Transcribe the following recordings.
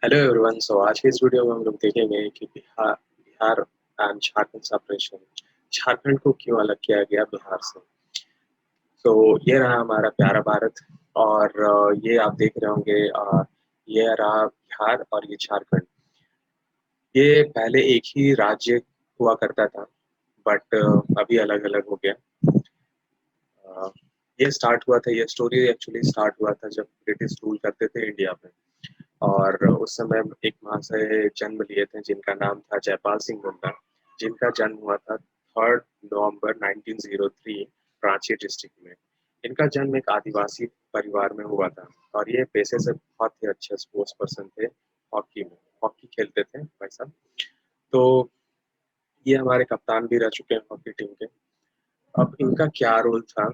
Hello everyone. सो आज के इस वीडियो में हम लोग देखेंगे कि बिहार बिहार एंड झारखंड सेपरेशन, झारखंड को क्यों अलग किया गया बिहार से। तो ये रहा हमारा प्यारा भारत। और ये आप देख रहे होंगे, ये रहा बिहार और ये झारखंड। ये पहले एक ही राज्य हुआ करता था, बट अभी अलग अलग हो गया। अ, ये स्टार्ट हुआ था, ये स्टोरी एक्चुअली स्टार्ट हुआ था जब ब्रिटिश रूल करते थे इंडिया में। और उस समय एक महाशय जन्म लिए थे जिनका नाम था जयपाल सिंह मुंडा, जिनका जन्म हुआ था 3 नवंबर 1903 रांची डिस्ट्रिक्ट में। इनका जन्म एक आदिवासी परिवार में हुआ था और ये पेशे से बहुत ही अच्छे स्पोर्ट्स पर्सन थे। हॉकी में हॉकी खेलते थे भाई साहब। तो ये हमारे कप्तान भी रह चुके हैं हॉकी टीम के। अब इनका क्या रोल था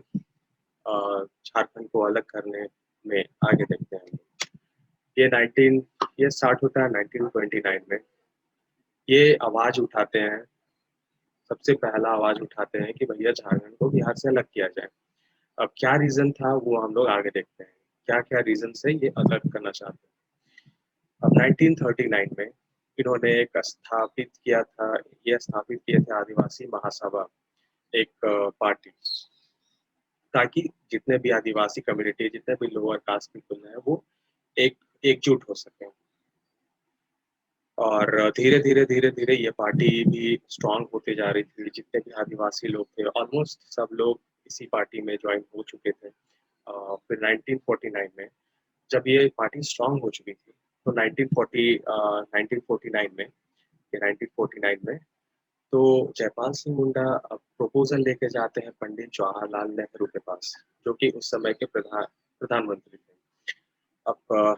झारखंड को अलग करने में, आगे देखते हैं। ये 19 ये स्टार्ट होता है 1929 में। ये आवाज उठाते हैं, सबसे पहला आवाज उठाते हैं कि भैया झारखंड को बिहार से अलग किया जाए। अब क्या रीजन था वो हम लोग आगे देखते हैं, क्या क्या रीजन से ये अलग करना चाहते हैं। अब 1939 में इन्होंने एक स्थापित किया था, ये स्थापित किए थे आदिवासी महासभा, एक पार्टी, ताकि जितने भी आदिवासी कम्युनिटी, जितने भी लोअर कास्ट पीपल हैं, वो एक एकजुट हो सके। और धीरे धीरे ये पार्टी भी स्ट्रांग होते जा रही थी। जितने भी आदिवासी लोग थे ऑलमोस्ट सब लोग इसी पार्टी में ज्वाइन हो चुके थे। फिर 1949 में जब ये पार्टी स्ट्रांग हो चुकी थी, तो 1949 में, ये 1949 में तो जयपाल सिंह मुंडा प्रपोजल लेके जाते हैं पंडित जवाहरलाल नेहरू के पास, जो कि उस समय के प्रधानमंत्री थे। अब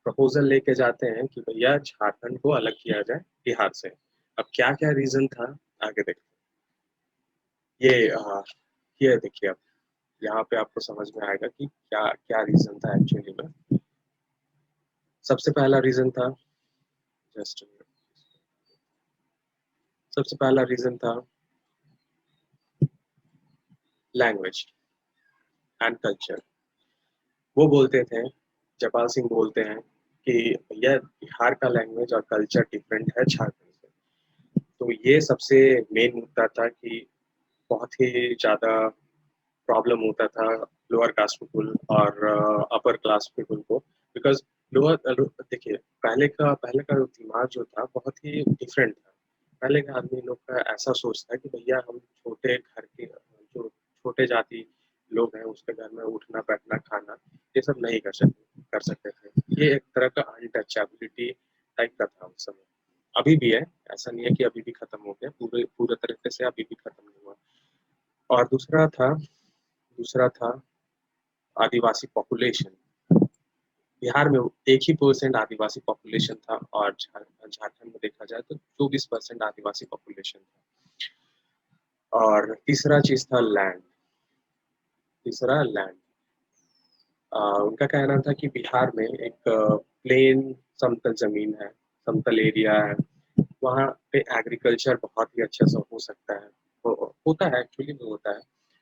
प्रपोजल लेके जाते हैं कि भैया झारखंड को अलग किया जाए बिहार से। अब क्या क्या रीजन था, आगे देखते हैं। ये देखिए, अब यहाँ पे आपको समझ में आएगा कि क्या क्या रीजन था एक्चुअली में। सबसे पहला रीजन था, जस्ट सबसे पहला रीजन था लैंग्वेज एंड कल्चर। वो बोलते थे, जयपाल सिंह बोलते हैं कि भैया बिहार का लैंग्वेज और कल्चर डिफरेंट है झारखंड से। तो ये सबसे मेन मुद्दा था कि बहुत ही ज़्यादा प्रॉब्लम होता था लोअर कास्ट पीपल और अपर क्लास पीपल को। बिकॉज लोअर, देखिए, पहले का दिमाग जो था बहुत ही डिफरेंट था। पहले का आदमी लोग का ऐसा सोच था कि भैया हम छोटे घर के, जो छोटे जाति लोग हैं उसके घर में उठना बैठना खाना ये सब नहीं कर सकते थे। ये एक तरह का अनटचेबिलिटी टाइप का था उस समय। अभी भी है, ऐसा नहीं है कि अभी भी खत्म हो गया, पूरे पूरे तरीके से अभी भी खत्म नहीं हुआ। और दूसरा था आदिवासी पॉपुलेशन। बिहार में 1 ही % आदिवासी पॉपुलेशन था और झारखंड में देखा जाए तो 24% आदिवासी पॉपुलेशन था। और तीसरा लैंड। उनका कहना था कि बिहार में एक प्लेन समतल जमीन है, समतल एरिया है, वहाँ पे एग्रीकल्चर बहुत ही अच्छा से हो सकता है। होता है, एक्चुअली में होता है,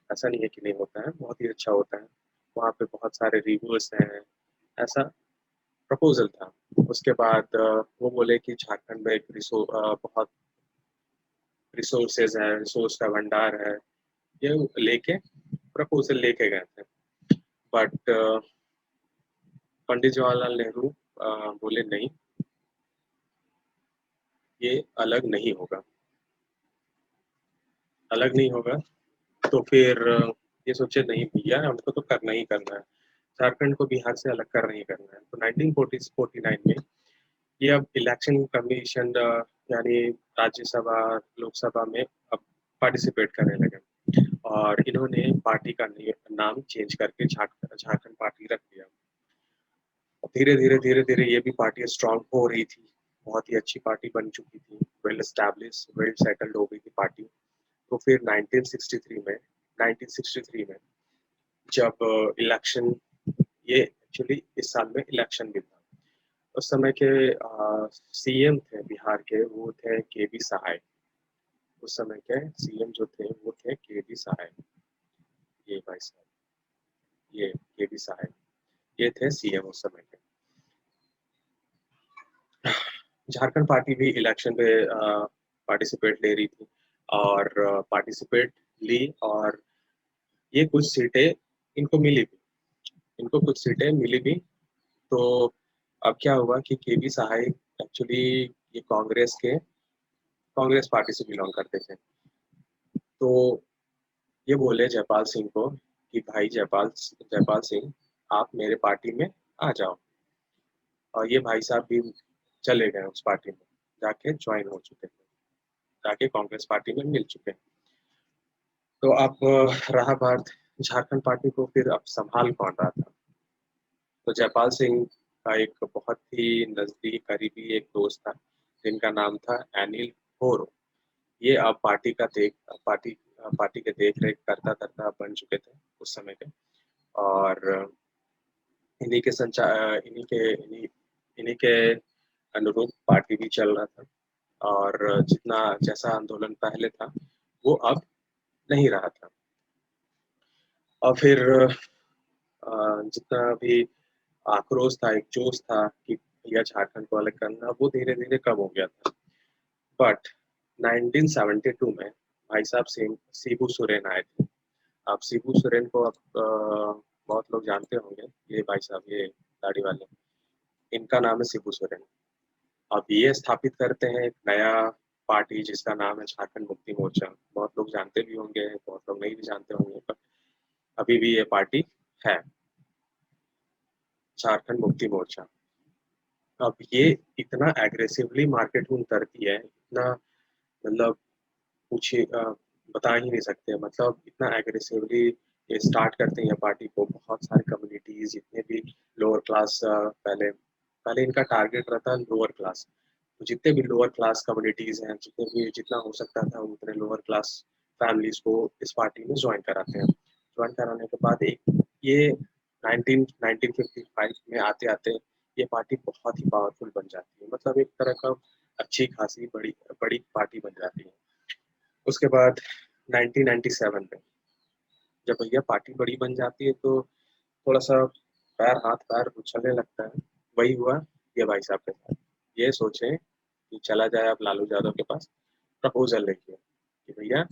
ऐसा नहीं है कि नहीं होता है, बहुत ही अच्छा होता है। वहाँ पे बहुत सारे रिवर्स हैं, ऐसा प्रपोजल था। उसके बाद वो बोले कि झारखंड में एक बहुत रिसोर्सेज है, रिसोर्स का भंडार है। ये लेके प्रपोजल लेके गए थे। बट पंडित जवाहरलाल नेहरू बोले नहीं, ये अलग नहीं होगा, अलग नहीं होगा। तो फिर ये सोचे नहीं भैया हमको तो करना ही करना है, झारखंड को बिहार से अलग करना ही करना है। तो 1949 में ये अब इलेक्शन कमीशन, यानी राज्यसभा लोकसभा में अब पार्टिसिपेट करने लगे और इन्होंने पार्टी का नाम चेंज करके झारखंड पार्टी रख दिया। धीरे धीरे ये भी पार्टी स्ट्रांग हो रही थी, बहुत ही अच्छी पार्टी बन चुकी थी, वेल एस्टैब्लिश, वेल सेटल्ड हो गई थी पार्टी। तो फिर 1963 में जब इलेक्शन, ये एक्चुअली इस साल में इलेक्शन भी था। उस समय के सीएम थे बिहार के, वो थे केबी सहाय। उस समय के सीएम जो थे वो थे केबी सहाय। ये भाई साहब, ये केबी सहाय, ये थे सीएम उस समय के। झारखंड पार्टी भी इलेक्शन पे पार्टिसिपेट ले रही थी और पार्टिसिपेट ली, और ये कुछ सीटें इनको मिली भी, इनको कुछ सीटें मिली भी। तो अब क्या हुआ कि केबी सहाय एक्चुअली ये कांग्रेस पार्टी से बिलोंग करते थे। तो ये बोले जयपाल सिंह को कि भाई जयपाल सिंह, आप मेरे पार्टी में आ जाओ। और ये भाई साहब भी चले गए उस पार्टी में, जाके ज्वाइन हो चुके थे, जाके कांग्रेस पार्टी में मिल चुके हैं। तो अब रहा बात झारखंड पार्टी को, फिर अब संभाल कौन रहा था। तो जयपाल सिंह का एक बहुत ही नजदीक करीबी एक दोस्त था जिनका नाम था अनिल होरो। ये अब पार्टी पार्टी के देख रेख करता करता बन चुके थे उस समय के। और इन्हीं के संचार इन्हीं के अनुरूप पार्टी भी चल रहा था, और जितना जैसा आंदोलन पहले था वो अब नहीं रहा था। और फिर जितना भी आक्रोश था, एक जोश था कि भैया झारखंड को अलग करना, वो धीरे धीरे कम हो गया था। बट 1972 में भाई साहब शिबू सोरेन आए थे। आप शिबू सोरेन को बहुत लोग जानते होंगे, ये भाई साहब, ये दाढ़ी वाले, इनका नाम है शिबू सोरेन। अब ये स्थापित करते हैं एक नया पार्टी जिसका नाम है झारखंड मुक्ति मोर्चा। बहुत लोग जानते भी होंगे, बहुत लोग नहीं भी जानते होंगे, पर अभी भी ये पार्टी है, झारखंड मुक्ति मोर्चा। अब ये इतना एग्रेसिवली मार्केट में उतरती है, इतना मतलब पूछिए, बता ही नहीं सकते। मतलब इतना एग्रेसिवली ये स्टार्ट करते हैं ये पार्टी को। बहुत सारी कम्युनिटीज, जितने भी लोअर क्लास, पहले पहले इनका टारगेट रहता है लोअर क्लास। तो जितने भी लोअर क्लास कम्युनिटीज हैं, जितना हो सकता था उतने लोअर क्लास फैमिलीज को इस पार्टी में ज्वाइन कराते हैं। ज्वाइन कराने के बाद एक ये 1955 में आते आते ये पार्टी बहुत ही पावरफुल बन जाती है। मतलब एक तरह का अच्छी खासी बड़ी बड़ी पार्टी बन जाती है। उसके बाद 1997 में जब भैया पार्टी बड़ी बन जाती है तो थोड़ा सा हाथ पैर उछलने लगता है। वही हुआ ये भाई साहब के साथ। ये सोचे कि चला जाए अब लालू यादव के पास प्रपोजल लेके कि भैया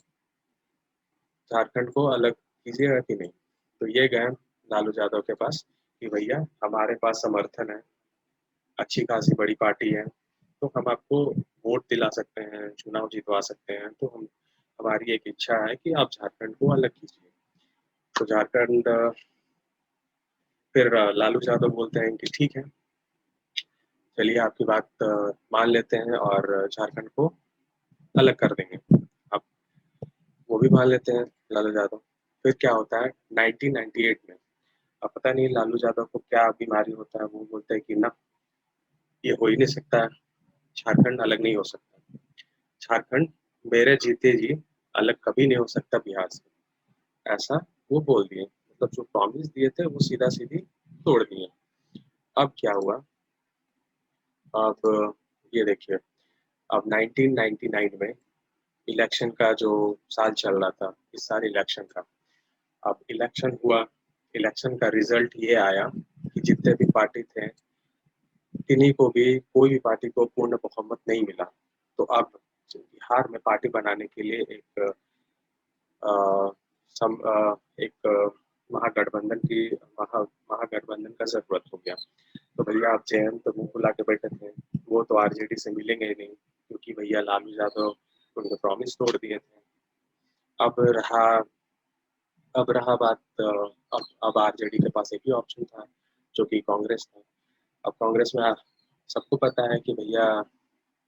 झारखंड को अलग कीजिएगा कि नहीं। तो ये गए लालू यादव के पास कि भैया हमारे पास समर्थन है, अच्छी खासी बड़ी पार्टी है, तो हम आपको वोट दिला सकते हैं, चुनाव जितवा सकते हैं। तो हम हमारी एक इच्छा है कि आप झारखंड को अलग कीजिए। तो झारखंड फिर लालू यादव बोलते हैं कि ठीक है, चलिए आपकी बात मान लेते हैं और झारखंड को अलग कर देंगे। अब वो भी मान लेते हैं लालू यादव। फिर क्या होता है 1998 में, अब पता नहीं लालू यादव को क्या बीमारी होता है, वो बोलते हैं कि ना, ये हो ही नहीं सकता है, झारखंड अलग नहीं हो सकता। झारखंड मेरे जीते जी अलग कभी नहीं हो सकता बिहार से, ऐसा वो बोल दिए। मतलब जो प्रॉमिस दिए थे वो सीधा सीधी तोड़ दिए। अब क्या हुआ, अब ये देखिए, अब 1999 में इलेक्शन का जो साल चल रहा था, इस साल इलेक्शन था। अब इलेक्शन हुआ, इलेक्शन का रिजल्ट ये आया कि जितने भी पार्टी थे, किन्हीं को भी, कोई भी पार्टी को पूर्ण बहुमत नहीं मिला। तो अब बिहार में पार्टी बनाने के लिए अ, एक महागठबंधन की महागठबंधन का जरूरत हो गया। तो भैया आप जयंत तो मुंह फुला के बैठे थे, वो तो आरजेडी से मिलेंगे ही नहीं, क्योंकि भैया लालू यादव उनके प्रॉमिस तोड़ दिए थे। अब रहा अब रहा बात, अब आरजेडी के पास एक ही ऑप्शन था जो कि कांग्रेस था। अब कांग्रेस में सबको पता है कि भैया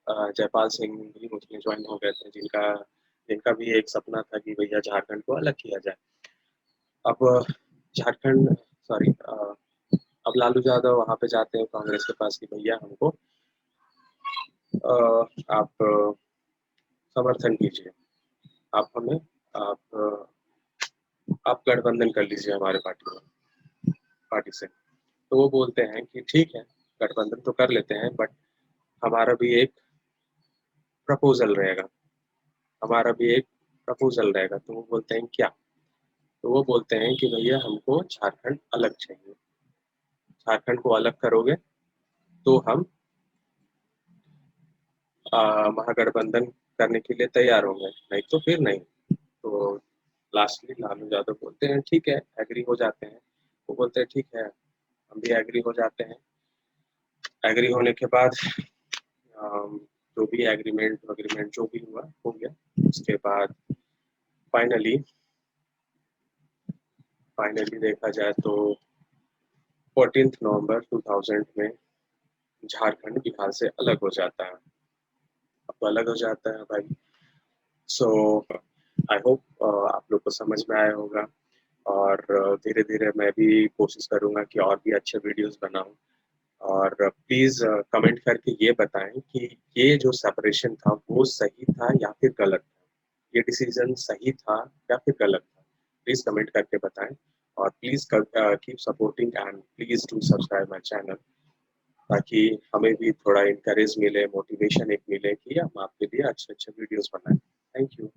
जयपाल सिंह भी उसमें ज्वाइन हो गए थे, जिनका जिनका भी एक सपना था कि भैया झारखंड को अलग किया जाए। अब झारखंड सॉरी अब लालू यादव वहां पे जाते हैं कांग्रेस के पास कि भैया हमको आप समर्थन कीजिए, आप हमें आप गठबंधन कर लीजिए हमारे पार्टी से। तो वो बोलते हैं कि ठीक है, गठबंधन तो कर लेते हैं, बट हमारा भी एक प्रपोजल रहेगा, हमारा भी एक प्रपोजल रहेगा। तो वो बोलते हैं क्या? तो वो बोलते हैं कि भैया हमको झारखंड अलग चाहिए, झारखंड को अलग करोगे तो हम महागठबंधन करने के लिए तैयार होंगे, नहीं तो फिर नहीं। तो लास्टली लालू यादव बोलते हैं ठीक है, एग्री हो जाते हैं। वो बोलते हैं ठीक है, हम भी एग्री हो जाते हैं। एग्री होने के बाद जो भी एग्रीमेंट वग्रीमेंट जो भी हुआ हो गया। उसके बाद फाइनली देखा जाए तो 14 नवंबर 2000 में झारखंड बिहार से अलग हो जाता है। अब तो अलग हो जाता है भाई। सो आई होप आप लोग को समझ में आया होगा, और धीरे धीरे मैं भी कोशिश करूंगा कि और भी अच्छे वीडियोस बनाऊं। और प्लीज कमेंट करके ये बताएं कि ये जो सेपरेशन था वो सही था या फिर गलत था, ये डिसीजन सही था या फिर गलत था। प्लीज कमेंट करके बताएं, और please keep supporting and please do subscribe my channel, ताकि हमें भी थोड़ा इनकरेज मिले, मोटिवेशन एक मिले कि हम आपके लिए अच्छे अच्छे वीडियोस बनाएं। Thank you.